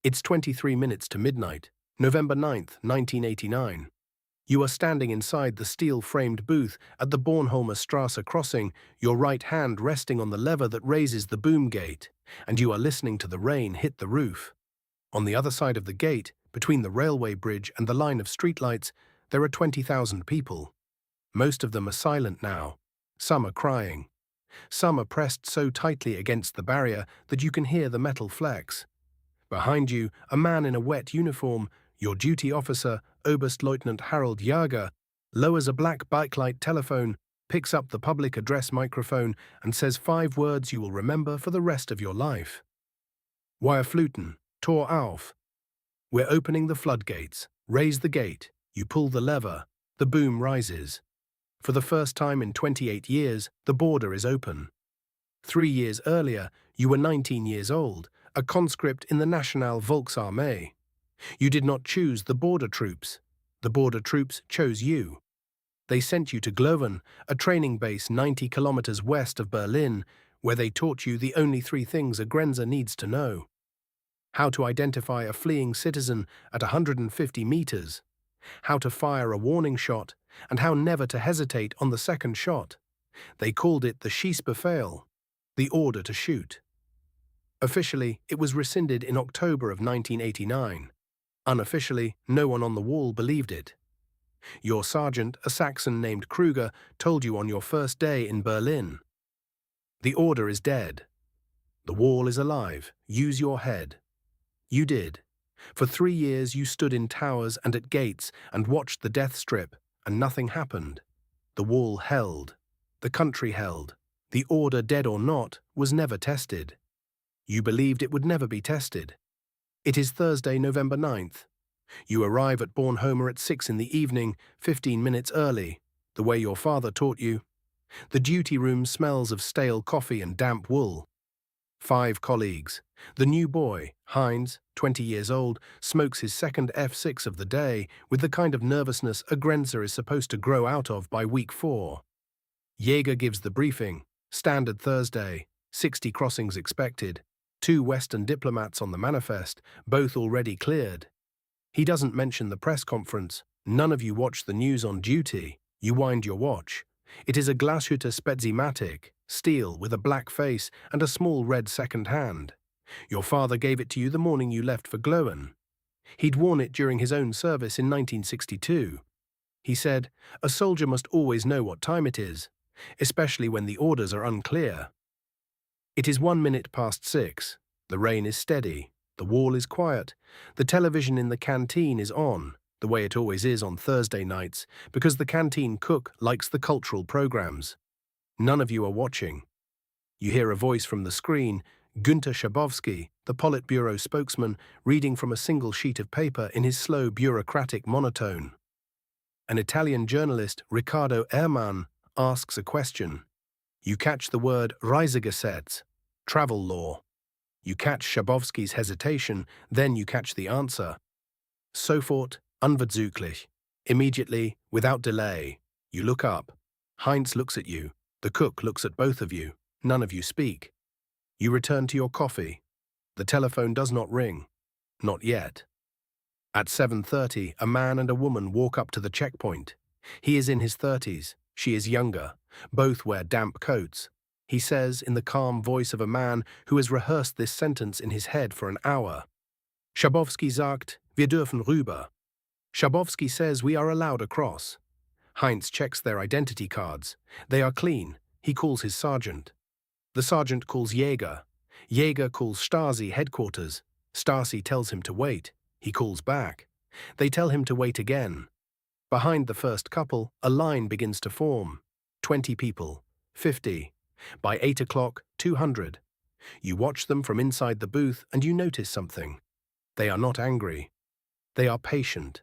It's 23 minutes to midnight, November 9th, 1989. You are standing inside the steel-framed booth at the Bornholmer Straße crossing, your right hand resting on the lever that raises the boom gate, and you are listening to the rain hit the roof. On the other side of the gate, between the railway bridge and the line of streetlights, there are 20,000 people. Most of them are silent now. Some are crying. Some are pressed so tightly against the barrier that you can hear the metal flex. Behind you, a man in a wet uniform, your duty officer, Oberstleutnant Harald Jäger, lowers a black backlight telephone, picks up the public address microphone, and says 5 words you will remember for the rest of your life. Wir fluten, Tor auf. We're opening the floodgates. Raise the gate. You pull the lever. The boom rises. For the first time in 28 years, the border is open. 3 years earlier, you were 19 years old, a conscript in the National Volksarmee. You did not choose the border troops. The border troops chose you. They sent you to Gloven, a training base 90 kilometers west of Berlin, where they taught you the only 3 things a Grenzer needs to know. How to identify a fleeing citizen at 150 meters, how to fire a warning shot, and how never to hesitate on the second shot. They called it the Schießbefehl, the order to shoot. Officially, it was rescinded in October of 1989. Unofficially, no one on the wall believed it. Your sergeant, a Saxon named Kruger, told you on your first day in Berlin. The order is dead. The wall is alive. Use your head. You did. For 3 years you stood in towers and at gates and watched the death strip, and nothing happened. The wall held. The country held. The order, dead or not, was never tested. You believed it would never be tested. It is Thursday, November 9th. You arrive at Bornholmer at 6 in the evening, 15 minutes early, the way your father taught you. The duty room smells of stale coffee and damp wool. 5 colleagues. The new boy, Heinz, 20 years old, smokes his second F6 of the day with the kind of nervousness a Grenzer is supposed to grow out of by week 4. Jäger gives the briefing. Standard Thursday. 60 crossings expected. 2 Western diplomats on the manifest, both already cleared. He doesn't mention the press conference. None of you watch the news on duty. You wind your watch. It is a Glashütte Spezimatic, steel with a black face and a small red second hand. Your father gave it to you the morning you left for Glowen. He'd worn it during his own service in 1962. He said, "A soldier must always know what time it is, especially when the orders are unclear." It is 1 minute past 6. The rain is steady. The wall is quiet. The television in the canteen is on, the way it always is on Thursday nights, because the canteen cook likes the cultural programs. None of you are watching. You hear a voice from the screen, Günther Schabowski, the Politburo spokesman, reading from a single sheet of paper in his slow bureaucratic monotone. An Italian journalist, Riccardo Ehrmann, asks a question. You catch the word Reisegesetz, travel law. You catch Schabowski's hesitation, then you catch the answer. Sofort, unverzüglich. Immediately, without delay. You look up. Heinz looks at you. The cook looks at both of you. None of you speak. You return to your coffee. The telephone does not ring. Not yet. At 7:30, a man and a woman walk up to the checkpoint. He is in his 30s. She is younger. Both wear damp coats. He says, in the calm voice of a man who has rehearsed this sentence in his head for an hour. Schabowski sagt, wir dürfen rüber. Schabowski says we are allowed across. Heinz checks their identity cards. They are clean. He calls his sergeant. The sergeant calls Jäger. Jäger calls Stasi headquarters. Stasi tells him to wait. He calls back. They tell him to wait again. Behind the first couple, a line begins to form. 20 people. 50. By 8 o'clock, 200. You watch them from inside the booth and you notice something. They are not angry. They are patient.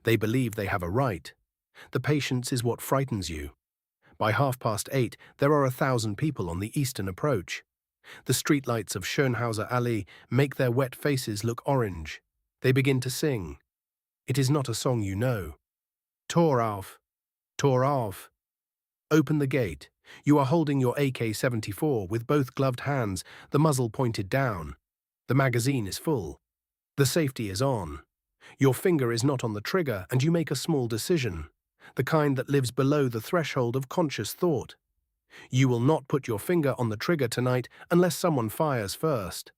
They believe they have a right. The patience is what frightens you. By 8:30, there are 1,000 people on the eastern approach. The streetlights of Schönhauser Allee make their wet faces look orange. They begin to sing. It is not a song you know. Tor auf. Tor auf. Open the gate. You are holding your AK-74 with both gloved hands, the muzzle pointed down. The magazine is full. The safety is on. Your finger is not on the trigger and you make a small decision, the kind that lives below the threshold of conscious thought. You will not put your finger on the trigger tonight unless someone fires first.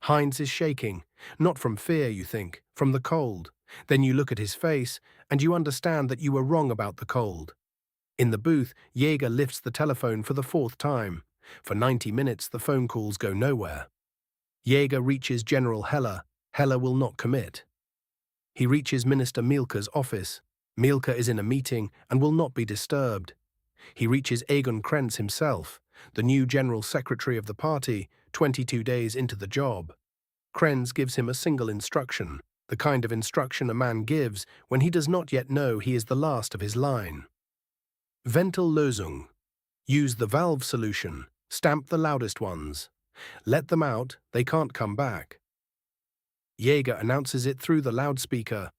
Heinz is shaking, not from fear, you think, from the cold. Then you look at his face, and you understand that you were wrong about the cold. In the booth, Jäger lifts the telephone for the fourth time. For 90 minutes, the phone calls go nowhere. Jäger reaches General Heller. Heller will not commit. He reaches Minister Mielke's office. Mielke is in a meeting and will not be disturbed. He reaches Egon Krenz himself, the new General Secretary of the party, 22 days into the job. Krenz gives him a single instruction, the kind of instruction a man gives when he does not yet know he is the last of his line. Ventillösung. Use the valve solution. Stamp the loudest ones. Let them out, they can't come back. Jäger announces it through the loudspeaker.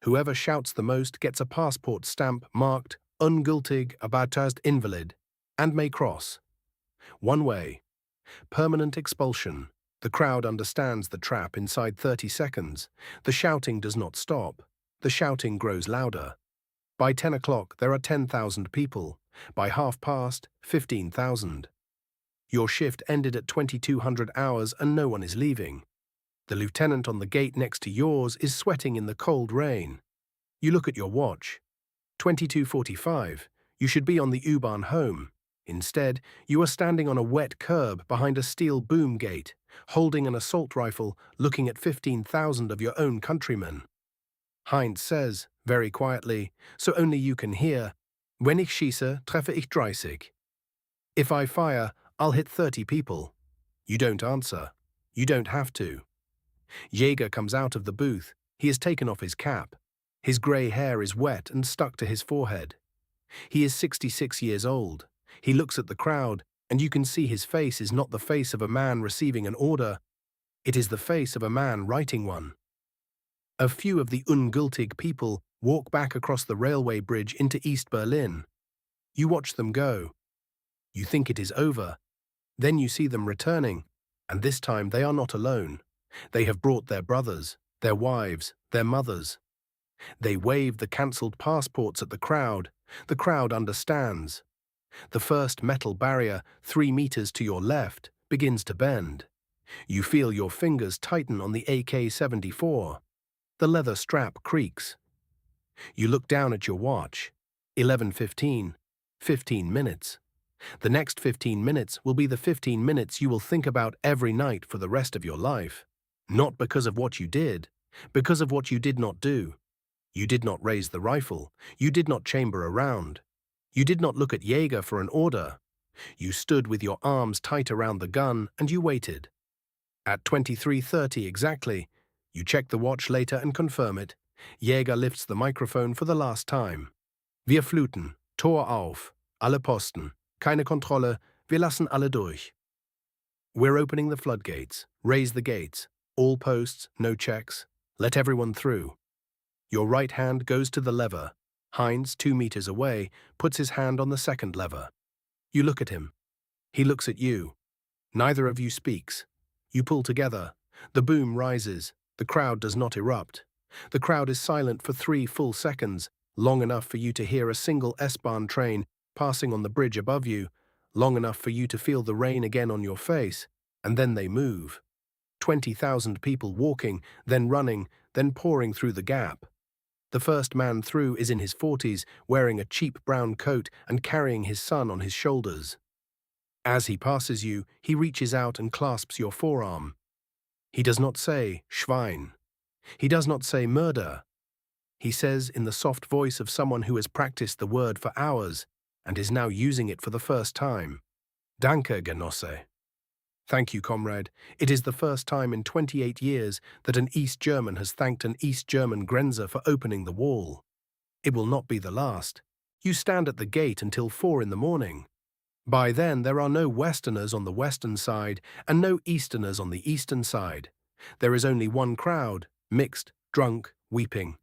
Whoever shouts the most gets a passport stamp marked ungültig abatast invalid and may cross. One way. Permanent expulsion. The crowd understands the trap inside 30 seconds. The shouting does not stop. The shouting grows louder. By 10 o'clock, there are 10,000 people. By 1:30, 15,000. Your shift ended at 2200 hours and no one is leaving. The lieutenant on the gate next to yours is sweating in the cold rain. You look at your watch. 22:45. You should be on the U-Bahn home. Instead, you are standing on a wet curb behind a steel boom gate, holding an assault rifle, looking at 15,000 of your own countrymen. Heinz says, very quietly, so only you can hear, "Wenn ich schieße, treffe ich 30. If I fire, I'll hit 30 people." You don't answer. You don't have to. Jäger comes out of the booth. He has taken off his cap. His grey hair is wet and stuck to his forehead. He is 66 years old. He looks at the crowd, and you can see his face is not the face of a man receiving an order. It is the face of a man writing one. A few of the ungültig people walk back across the railway bridge into East Berlin. You watch them go. You think it is over. Then you see them returning, and this time they are not alone. They have brought their brothers, their wives, their mothers. They wave the cancelled passports at the crowd. The crowd understands. The first metal barrier, 3 meters to your left, begins to bend. You feel your fingers tighten on the AK-74. The leather strap creaks. You look down at your watch. 11:15. 15 minutes. The next 15 minutes will be the 15 minutes you will think about every night for the rest of your life. Not because of what you did, because of what you did not do. You did not raise the rifle. You did not chamber a round. You did not look at Jäger for an order. You stood with your arms tight around the gun and you waited. At 23:30 exactly, you check the watch later and confirm it. Jäger lifts the microphone for the last time. Wir fluten, Tor auf, alle Posten, keine Kontrolle, wir lassen alle durch. We're opening the floodgates, raise the gates, all posts, no checks, let everyone through. Your right hand goes to the lever. Heinz, 2 meters away, puts his hand on the second lever. You look at him. He looks at you. Neither of you speaks. You pull together. The boom rises. The crowd does not erupt. The crowd is silent for 3 full seconds, long enough for you to hear a single S-Bahn train passing on the bridge above you, long enough for you to feel the rain again on your face, and then they move. 20,000 people walking, then running, then pouring through the gap. The first man through is in his 40s, wearing a cheap brown coat and carrying his son on his shoulders. As he passes you, he reaches out and clasps your forearm. He does not say, Schwein. He does not say murder. He says in the soft voice of someone who has practiced the word for hours and is now using it for the first time. Danke, Genosse. Thank you, comrade. It is the first time in 28 years that an East German has thanked an East German Grenzer for opening the wall. It will not be the last. You stand at the gate until 4 in the morning. By then, there are no Westerners on the western side and no Easterners on the eastern side. There is only one crowd, mixed, drunk, weeping.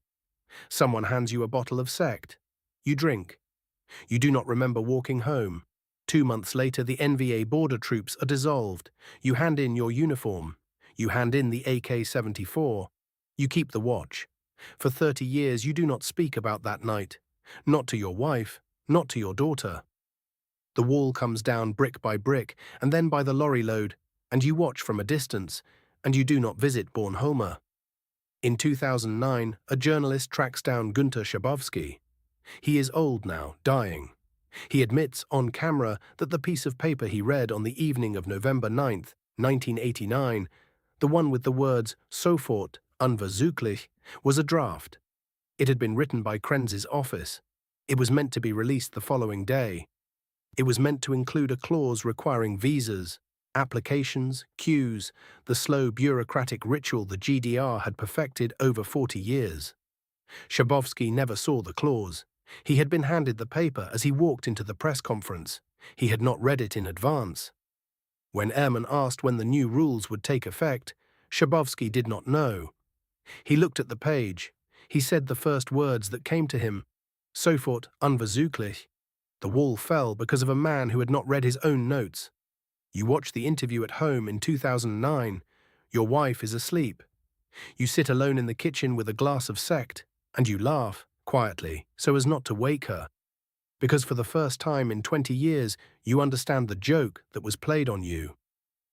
Someone hands you a bottle of sect. You drink. You do not remember walking home. 2 months later, the NVA border troops are dissolved. You hand in your uniform. You hand in the AK-74. You keep the watch. For 30 years you do not speak about that night. Not to your wife, not to your daughter. The wall comes down brick by brick, and then by the lorry load, and you watch from a distance, and you do not visit Bornholmer. In 2009, a journalist tracks down Günter Schabowski. He is old now, dying. He admits on camera that the piece of paper he read on the evening of November 9th, 1989, the one with the words sofort, unverzüglich, was a draft. It had been written by Krenz's office. It was meant to be released the following day. It was meant to include a clause requiring visas, applications, queues, the slow bureaucratic ritual the GDR had perfected over 40 years. Schabowski never saw the clause. He had been handed the paper as he walked into the press conference. He had not read it in advance. When Ehrman asked when the new rules would take effect, Schabowski did not know. He looked at the page. He said the first words that came to him, sofort, unverzüglich. The wall fell because of a man who had not read his own notes. You watch the interview at home in 2009. Your wife is asleep. You sit alone in the kitchen with a glass of sekt, and you laugh, quietly, so as not to wake her. Because for the first time in 20 years, you understand the joke that was played on you.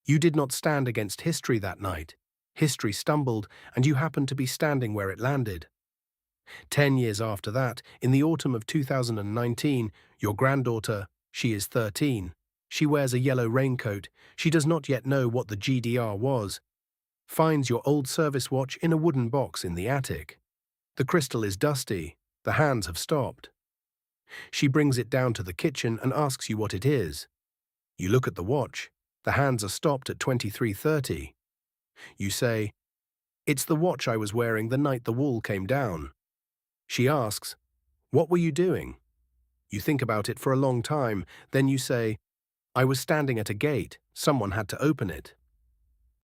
You did not stand against history that night. History stumbled, and you happened to be standing where it landed. 10 years after that, in the autumn of 2019, your granddaughter, she is 13. She wears a yellow raincoat. She does not yet know what the GDR was. Finds your old service watch in a wooden box in the attic. The crystal is dusty. The hands have stopped. She brings it down to the kitchen and asks you what it is. You look at the watch. The hands are stopped at 23:30. You say, "It's the watch I was wearing the night the wall came down." She asks, "What were you doing?" You think about it for a long time, then you say, "I was standing at a gate, someone had to open it."